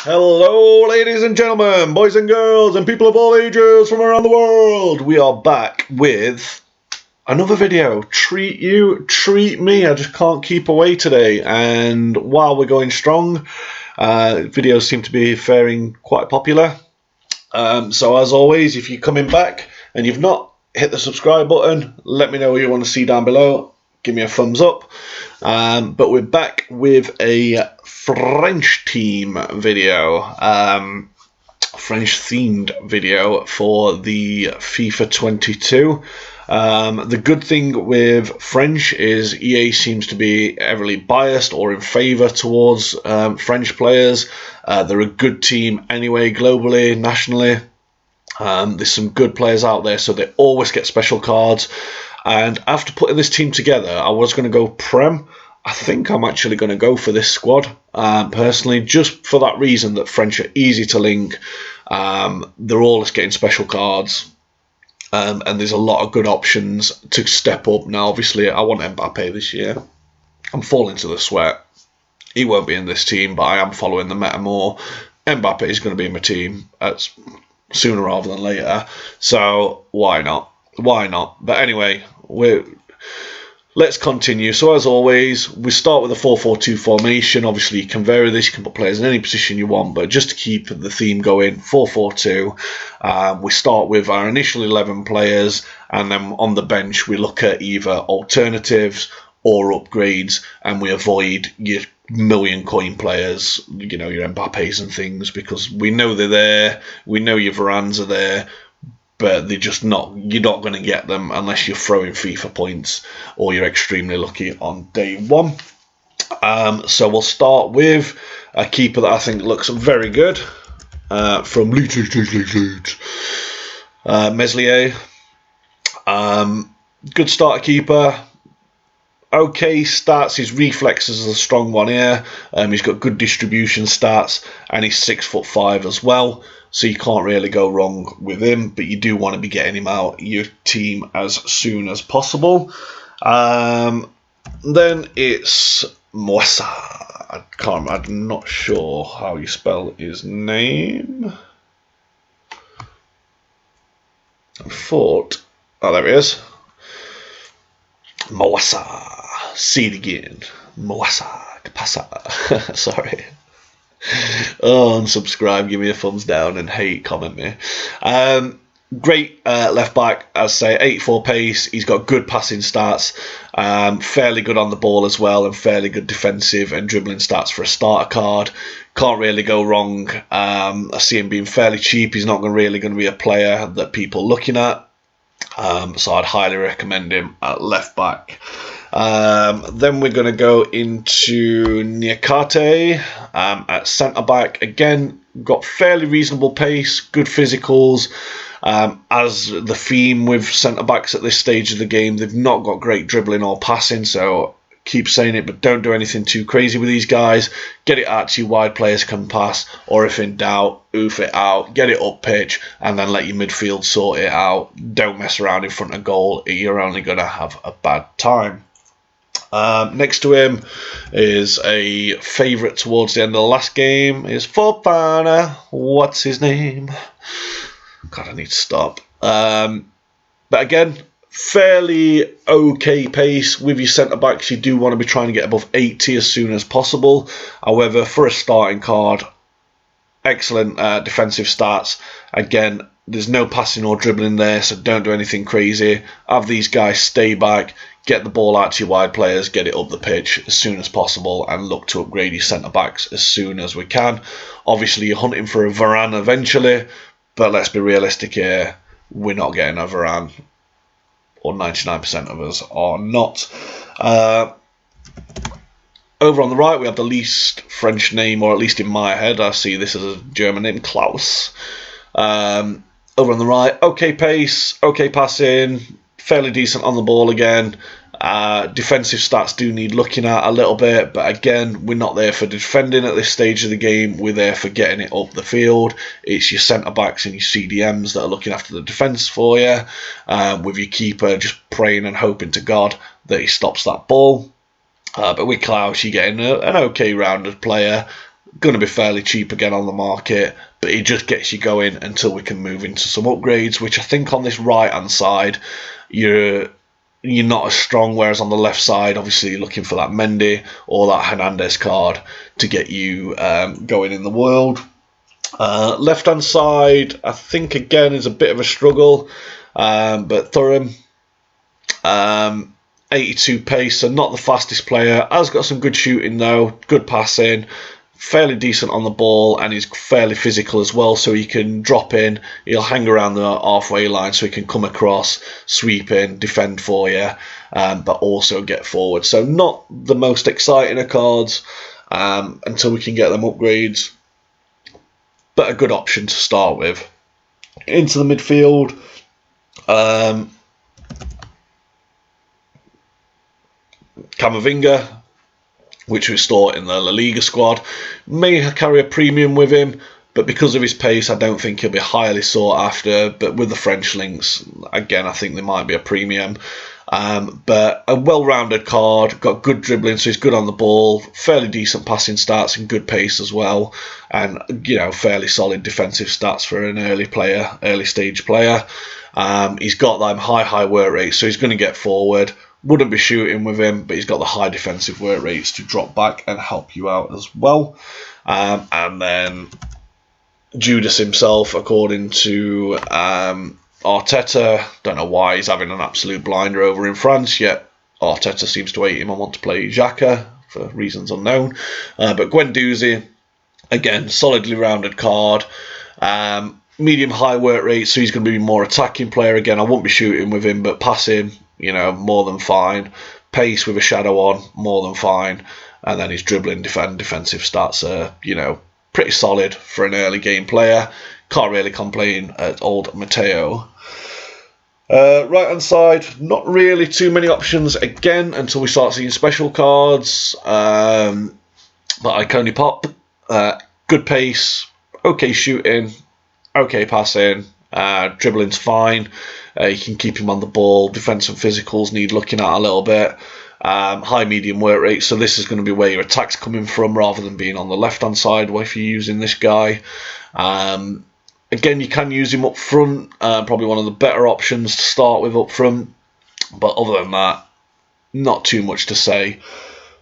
Hello, ladies and gentlemen, boys and girls, and people of all ages from around the world. We are back with another video. Treat you, treat me. I just can't keep away today. And while we're going strong, videos seem to be faring quite popular. So as always, if you're coming back and you've not hit the subscribe button, let me know what you want to see down below. Give me a thumbs up. But we're back with a French team video, French themed video for the FIFA 22. The good thing with French is EA seems to be heavily biased or in favour towards French players. They're a good team anyway, globally, nationally. There's some good players out there, so they always get special cards. And after putting this team together, I was going to go Prem. I think I'm actually going to go for this squad, personally, just for that reason that French are easy to link. They're always getting special cards. And there's a lot of good options to step up. Now, obviously, I want Mbappe this year. I'm falling to the sweat. He won't be in this team, but I am following the meta more. Mbappe is going to be in my team sooner rather than later. So, why not? Why not? But anyway, let's continue. So as always, we start with a 4-4-2 formation. Obviously, you can vary this. You can put players in any position you want, but just to keep the theme going, 4-4-2. We start with our initial 11 players, and then on the bench, we look at either alternatives or upgrades, and we avoid your million coin players, you know, your Mbappes and things, because we know they're there. We know your Varans are there. But they're just not, you're not going to get them unless you're throwing FIFA points or you're extremely lucky on day one. So we'll start with a keeper that I think looks very good from Leeds. Meslier. Good starter keeper. Okay stats, his reflexes is a strong one here. He's got good distribution stats, and he's 6'5" as well. So you can't really go wrong with him, but you do want to be getting him out your team as soon as possible. Then it's Moissa. I'm not sure how you spell his name. I thought, oh, there he is. Moissa. See it again. Moissa. Pasa. Sorry. Oh, unsubscribe, give me a thumbs down, and hate comment me. Great left back, as I say, 84 pace. He's got good passing stats, fairly good on the ball as well, and fairly good defensive and dribbling stats for a starter card. Can't really go wrong. I see him being fairly cheap. He's not really going to be a player that people are looking at. So I'd highly recommend him at left back. Then we're going to go into Nekate at centre back. Again, got fairly reasonable pace, good physicals. As the theme with centre backs at this stage of the game, they've not got great dribbling or passing, so keep saying it, but don't do anything too crazy with these guys. Get it out to your wide players can pass, or if in doubt, oof it out, get it up pitch, and then let your midfield sort it out. Don't mess around in front of goal. You're only going to have a bad time. Next to him is a favourite towards the end of the last game, is Fofana. What's his name? God, I need to stop. But again, fairly okay pace. With your centre-backs, you do want to be trying to get above 80 as soon as possible. However, for a starting card, excellent defensive stats. Again, there's no passing or dribbling there, so don't do anything crazy. Have these guys stay back, get the ball out to your wide players, get it up the pitch as soon as possible, and look to upgrade your centre-backs as soon as we can. Obviously, you're hunting for a Varane eventually, but let's be realistic here. We're not getting a Varane, or 99% of us are not. Over on the right, we have the least French name, or at least in my head, I see this as a German name, Klaus. Over on the right, okay pace, okay passing, fairly decent on the ball again. Defensive stats do need looking at a little bit, but again, we're not there for defending at this stage of the game. We're there for getting it up the field. It's your centre-backs and your CDMs that are looking after the defence for you, with your keeper just praying and hoping to God that he stops that ball. But with Klaus, you're getting an okay rounded player. going to be fairly cheap again on the market, but it just gets you going until we can move into some upgrades, which I think on this right hand side you're not as strong, whereas on the left side obviously you're looking for that Mendy or that Hernandez card to get you going in the world. Left hand side I think again is a bit of a struggle, but Thuram, 82 pace, so not the fastest player, has got some good shooting though, good passing, fairly decent on the ball, and he's fairly physical as well, so he can drop in, he'll hang around the halfway line so he can come across, sweep in, defend for you, but also get forward. So not the most exciting of cards until we can get them upgrades, but a good option to start with. Into the midfield, Camavinga, which we store in the La Liga squad, may carry a premium with him, but because of his pace I don't think he'll be highly sought after, but with the French links, again I think there might be a premium. But a well-rounded card, got good dribbling, so he's good on the ball, fairly decent passing stats and good pace as well, and fairly solid defensive stats for an early stage player. He's got them high work rates, so he's going to get forward. Wouldn't be shooting with him, but he's got the high defensive work rates to drop back and help you out as well. And then Judas himself, according to Arteta, don't know why he's having an absolute blinder over in France, yet Arteta seems to hate him and want to play Xhaka for reasons unknown. But Guendouzi, again, solidly rounded card. Medium-high work rate, so he's going to be more attacking player again. I won't be shooting with him, but passing, more than fine. Pace with a shadow on, more than fine. And then his dribbling, defensive stats are, pretty solid for an early game player. Can't really complain at old Matteo. Right hand side, not really too many options again until we start seeing special cards. But Iconi Pop, good pace, okay shooting, okay passing, dribbling's fine. You can keep him on the ball. Defense and physicals need looking at a little bit. High medium work rate, so this is going to be where your attack's coming from rather than being on the left hand side if you're using this guy. Again, you can use him up front, probably one of the better options to start with up front, but other than that, not too much to say.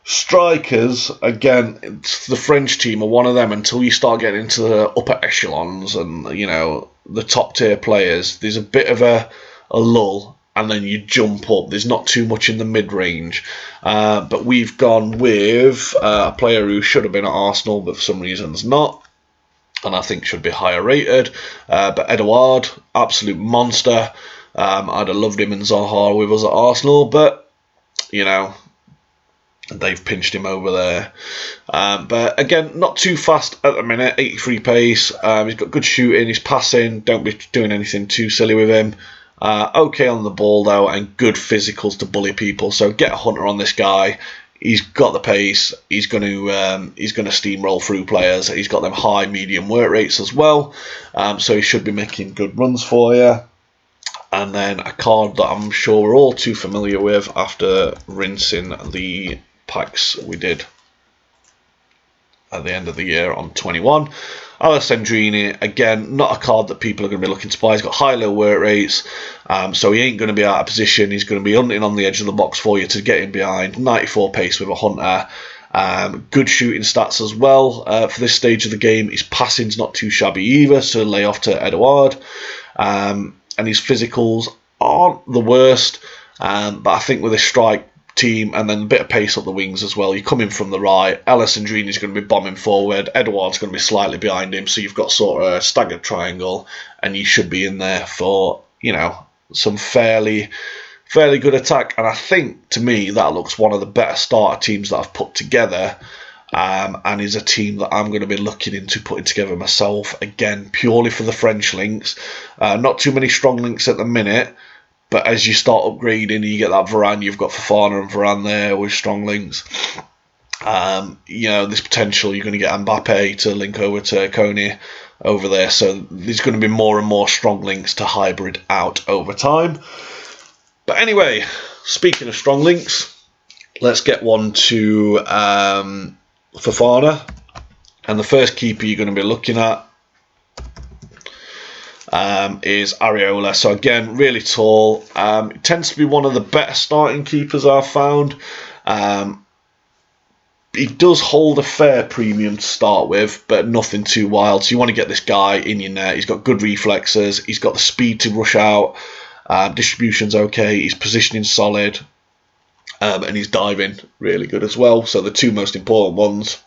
Strikers, again, the French team are one of them. Until you start getting into the upper echelons and the top tier players, there's a bit of a lull, and then you jump up. There's not too much in the mid-range, but we've gone with a player who should have been at Arsenal, but for some reasons not, and I think should be higher rated. But Edouard, absolute monster. I'd have loved him in Zaha with us at Arsenal, but they've pinched him over there. But again, not too fast at the minute. 83 pace. He's got good shooting. He's passing. Don't be doing anything too silly with him. Okay on the ball though, and good physicals to bully people. So get a hunter on this guy. He's got the pace. He's going to steamroll through players. He's got them high medium work rates as well. So he should be making good runs for you. And then a card that I'm sure we're all too familiar with after rinsing the packs we did at the end of the year on 21. Alexandrini, again, not a card that people are going to be looking to buy. He's got high low work rates, so he ain't going to be out of position. He's going to be hunting on the edge of the box for you to get in behind. 94 pace with a hunter. Good shooting stats as well for this stage of the game. His passing's not too shabby either, so lay off to Edouard. And his physicals aren't the worst, but I think with a strike team and then a bit of pace up the wings as well, you come in from the right, Alessandrini's going to be bombing forward, Edouard's going to be slightly behind him, so you've got sort of a staggered triangle, and you should be in there for some fairly good attack. And I think, to me, that looks one of the better starter teams that I've put together, and is a team that I'm going to be looking into putting together myself, again, purely for the French links. Not too many strong links at the minute, but as you start upgrading and you get that Varane, you've got Fofana and Varane there with strong links. This potential, you're going to get Mbappe to link over to Kone over there, so there's going to be more and more strong links to hybrid out over time. But anyway, speaking of strong links, let's get one to Fofana. And the first keeper you're going to be looking at is Areola. So again, really tall. It tends to be one of the better starting keepers I've found. He does hold a fair premium to start with, but nothing too wild. So you want to get this guy in your net. He's got good reflexes. He's got the speed to rush out. Distribution's okay. His positioning solid. And he's diving really good as well. So the two most important ones,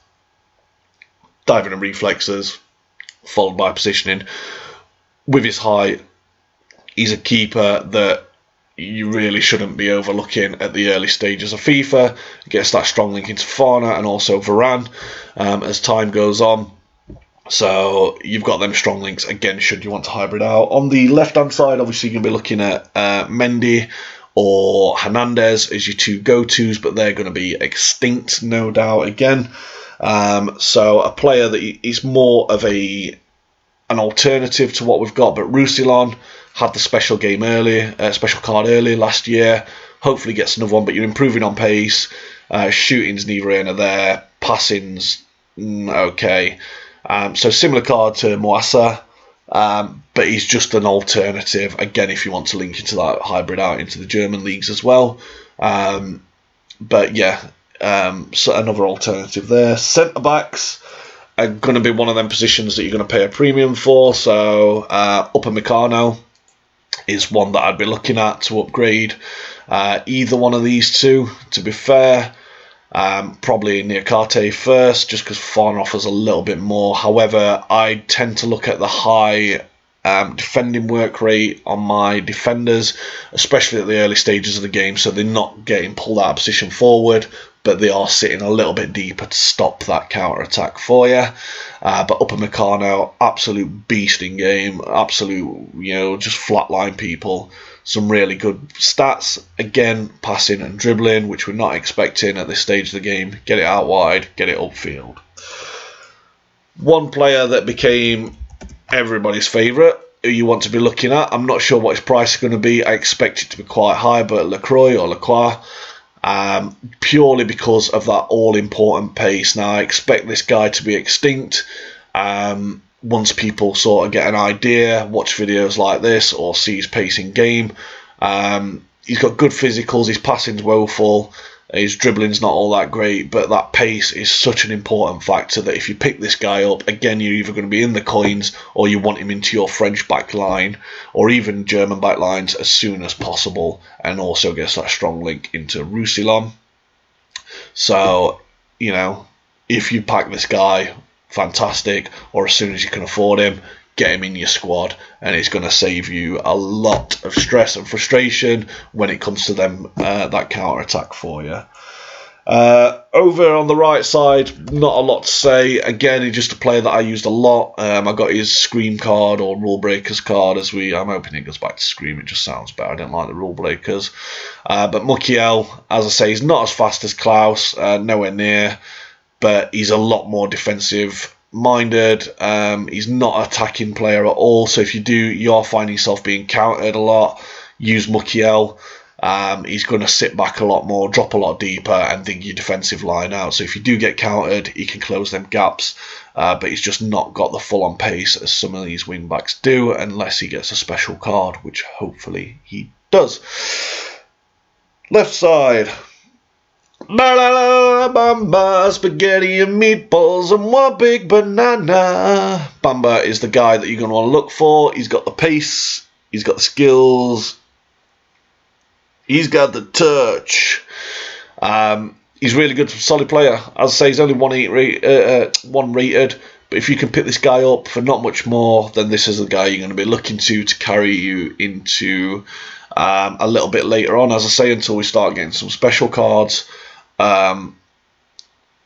diving and reflexes, followed by positioning. With his height, he's a keeper that you really shouldn't be overlooking at the early stages of FIFA. He gets that strong link into Fana and also Varane as time goes on. So you've got them strong links again should you want to hybrid out. On the left hand side, obviously you're going to be looking at Mendy or Hernandez as your two go-tos, but they're going to be extinct, no doubt, again. So a player that is more of an alternative to what we've got, but Roussillon had the special card early last year. Hopefully gets another one, but you're improving on pace. Shooting's neither here nor there. Passing's okay. So similar card to Moassa, but he's just an alternative. Again, if you want to link into that hybrid out into the German leagues as well. But yeah, so another alternative there. Centre backs are going to be one of them positions that you're going to pay a premium for. So Upamecano is one that I'd be looking at to upgrade. Either one of these two, to be fair. Probably Nekate first, just because Fana offers a little bit more. However, I tend to look at the high defending work rate on my defenders, especially at the early stages of the game, so they're not getting pulled out of position forward, but they are sitting a little bit deeper to stop that counter-attack for you. But Upamecano, absolute beast in game, absolute, just flatline people. Some really good stats. Again, passing and dribbling, which we're not expecting at this stage of the game. Get it out wide, get it upfield. One player that became everybody's favourite, who you want to be looking at. I'm not sure what his price is going to be. I expect it to be quite high, but Lacroix, purely because of that all-important pace. Now, I expect this guy to be extinct once people sort of get an idea, watch videos like this, or see his pace in game. He's got good physicals, his passing's woeful, his dribbling's not all that great, but that pace is such an important factor that if you pick this guy up, again, you're either going to be in the coins or you want him into your French back line or even German back lines as soon as possible, and also gets that strong link into Roussillon. So, if you pack this guy, fantastic, or as soon as you can afford him, get him in your squad, and it's going to save you a lot of stress and frustration when it comes to them that counter-attack for you. Over on the right side, not a lot to say. Again, he's just a player that I used a lot. I got his Scream card or Rule Breakers card I'm hoping it goes back to Scream, it just sounds better. I don't like the Rule Breakers. But Mukiel, as I say, he's not as fast as Klaus, nowhere near, but he's a lot more defensive minded. He's not an attacking player at all, so if you're finding yourself being countered a lot, use Mukiel. He's going to sit back a lot more, drop a lot deeper, and dig your defensive line out. So if you do get countered, he can close them gaps, but he's just not got the full-on pace as some of these wing-backs do, unless he gets a special card, which hopefully he does. Left side. Bamba, spaghetti and meatballs and one big banana. Bamba is the guy that you're going to want to look for. He's got the pace, he's got the skills, he's got the touch. He's really good, solid player. As I say, he's only 1 rated, but if you can pick this guy up for not much more, then this is the guy you're going to be looking to carry you into a little bit later on, as I say, until we start getting some special cards.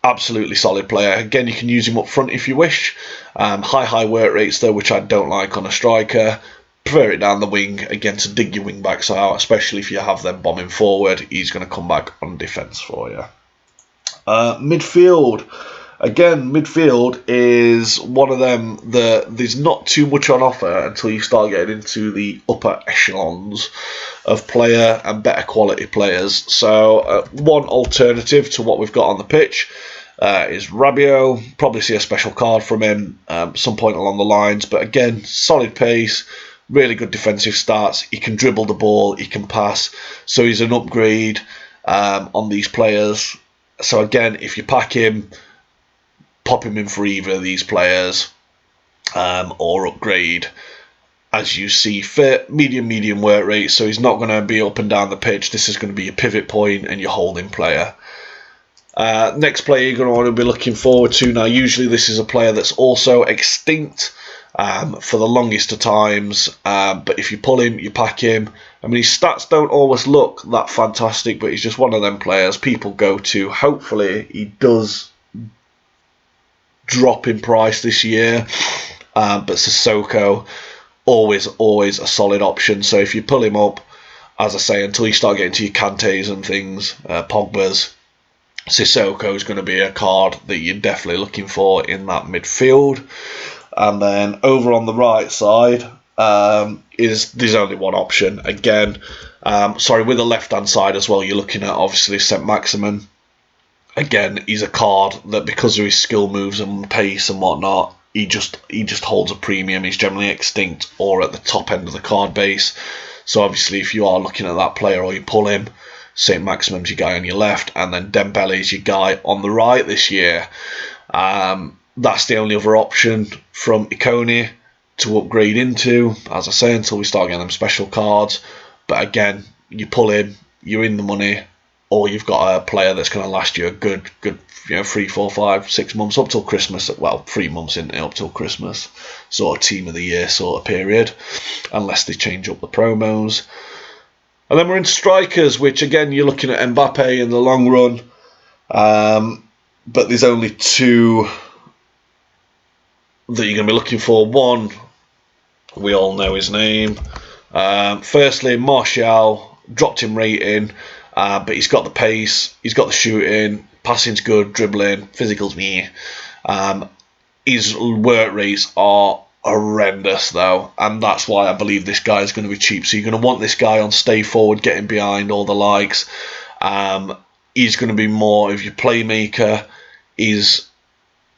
Absolutely solid player. Again, you can use him up front if you wish. High work rates though, which I don't like on a striker. Prefer it down the wing, again, to dig your wing backs out, especially if you have them bombing forward. He's going to come back on defence for you. Midfield. Again, midfield is one of them that there's not too much on offer until you start getting into the upper echelons of player and better quality players. So one alternative to what we've got on the pitch is Rabio. Probably see a special card from him some point along the lines. But again, solid pace, really good defensive stats. He can dribble the ball, he can pass. So he's an upgrade on these players. So again, if you pack him, pop him in for either of these players or upgrade as you see fit. Medium work rate, so he's not going to be up and down the pitch. This is going to be your pivot point and your holding player. Next player you're going to want to be looking forward to. Now, usually this is a player that's also extinct for the longest of times, but if you pull him, you pack him. I mean, his stats don't always look that fantastic, but he's just one of them players people go to. Hopefully he does drop in price this year, but Sissoko, always a solid option. So if you pull him up, as I say, until you start getting to your Kantes and things, Pogba's, Sissoko is going to be a card that you're definitely looking for in that midfield. And then over on the right side there's only one option. Again, with the left hand side as well, you're looking at obviously Saint-Maximin. Again, he's a card that, because of his skill moves and pace and whatnot, he just holds a premium. He's generally extinct or at the top end of the card base. So obviously, if you are looking at that player or you pull him, Saint-Maximin's your guy on your left, and then Dembele's your guy on the right this year. That's the only other option from Ikone to upgrade into, as I say, until we start getting them special cards. But again, you pull him, you're in the money, or you've got a player that's going to last you a good 3, 4, 5, 6 months up till Christmas. Well, 3 months in up till Christmas, sort of team of the year sort of period, unless they change up the promos. And then we're into strikers, which again you're looking at Mbappe in the long run, but there's only two that you're going to be looking for. One, we all know his name. Firstly, Martial, dropped him rating, but he's got the pace, he's got the shooting, passing's good, dribbling, physical's me. His work rates are horrendous though, and that's why I believe this guy is going to be cheap. So you're going to want this guy on stay forward, getting behind all the likes. He's going to be more of your playmaker.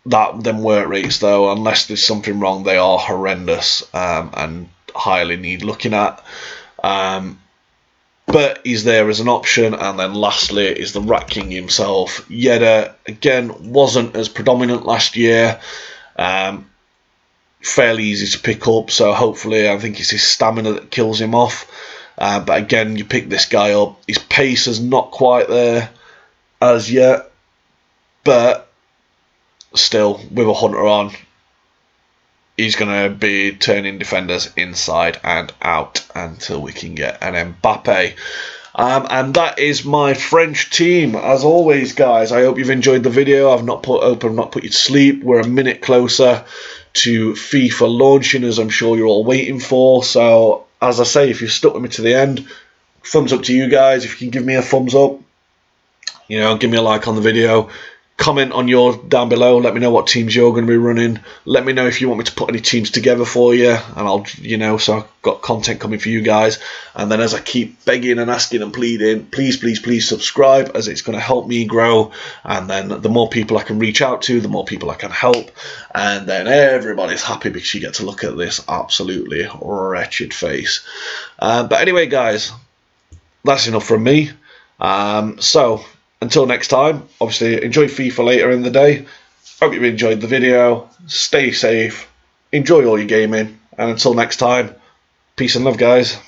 Them work rates though, unless there's something wrong, they are horrendous and highly need looking at. But he's there as an option. And then lastly is the Rat King himself. Yedder, again, wasn't as predominant last year. Fairly easy to pick up, so hopefully I think it's his stamina that kills him off. But again, you pick this guy up. His pace is not quite there as yet, but still, with a hunter on, he's going to be turning defenders inside and out until we can get an Mbappe. And that is my French team. As always, guys, I hope you've enjoyed the video. I've not put you to sleep. We're a minute closer to FIFA launching, as I'm sure you're all waiting for. So, as I say, if you've stuck with me to the end, thumbs up to you guys. If you can give me a thumbs up, give me a like on the video. Comment on yours down below. Let me know what teams you're going to be running. Let me know if you want me to put any teams together for you, and I'll, so I've got content coming for you guys. And then as I keep begging and asking and pleading, please subscribe, as it's going to help me grow. And then the more people I can reach out to, the more people I can help. And then everybody's happy because you get to look at this absolutely wretched face. But anyway, guys, that's enough from me. So, until next time, obviously enjoy FIFA later in the day. Hope you enjoyed the video. Stay safe. Enjoy all your gaming. And until next time, peace and love, guys.